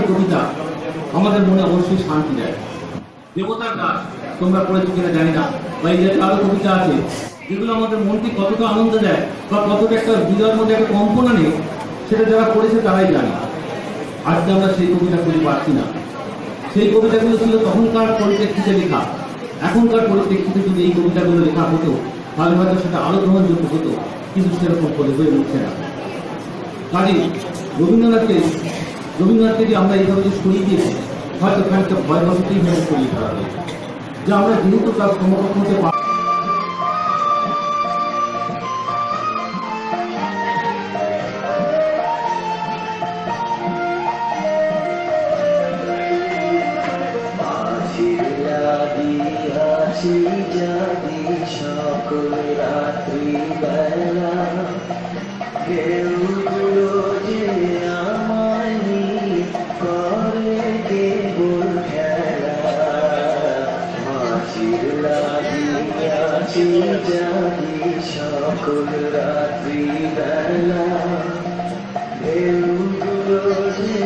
কবিতা আমাদের মনে অবশ্যই শান্তি দেয়। দেবতার গাছ তোমরা পড়েছো কিনা জানি না, বা এই জাতীয় আরো কবিতা আছে যেগুলো আমাদের মনকে কতটা আনন্দ দেয় বা কতটা একটা হৃদয়ের মধ্যে একটা কম্পনা নেই, সেটা যারা পড়েছে তারাই জানে। আজকে আমরা সেই কবিতা খুঁজে পাচ্ছি না। সেই কবিতাগুলো ছিল তখনকার পরিপ্রেক্ষিতে লেখা। এখনকার পরিপ্রেক্ষিতে যদি এই কবিতাগুলো লেখা হতো তাহলে হয়তো সেটা আরো গ্রহণযোগ্য হতো, কিন্তু সেরকম করে হয়ে উঠছে না। কাজে রবীন্দ্রনাথকে যে আমরা এইভাবে যে সরিয়ে দিয়েছি, হয়তো খানিকটা ভয় বসতেই ভাবে সরিয়ে দেওয়া হয়েছে, যে আমরা যেহেতু তার সমকক্ষ হতে পারি। সকল রাত্রি বেলা কেউ যে আমায় করে কেবল খেলা, মাঝির লাগিয়াছি জানি সকল রাত্রি বেলা কেউ যে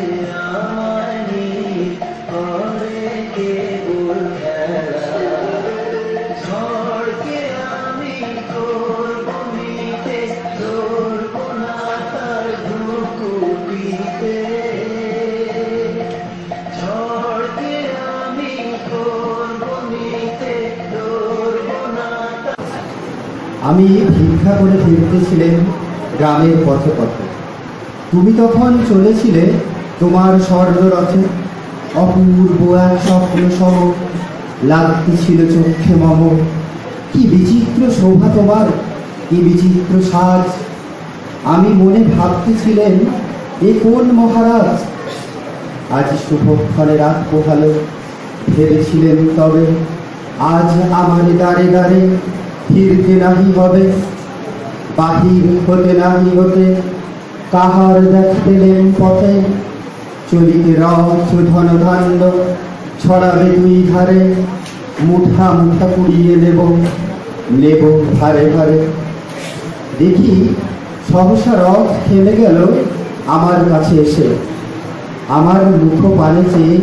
আমায় করে কেবল খেলা। আমি ভিক্ষা করে ফিরতেছিলেন গ্রামের পথে পথে। তুমি তখন চলেছিলে তোমার স্বর্ণরথে, অপূর্ব এক স্বপ্ন সহ লাগতেছিল চোখে মম। কি বিচিত্র শোভা তোমার, কি বিচিত্র সাজ। আমি মনে ভাবতেছিলেন এ কোন মহারাজ। আজ শুভক্ষণে রাত পোহালো, ভেবেছিলেন তবে আজ আমার দ্বারে দ্বারে ফিরতে নাহি হবে। বাহির হতে নাহি হতে কাহার দেখ পেলেন পথে, চলিতে রথ ধন ধান্য ছড়াবে দুই ধারে। মুঠা মুঠা কুড়িয়ে নেব নেব ভারে ভারে। দেখি সহসা রথ থেমে গেল আমার কাছে এসে। আমার মুখ পানে চেয়ে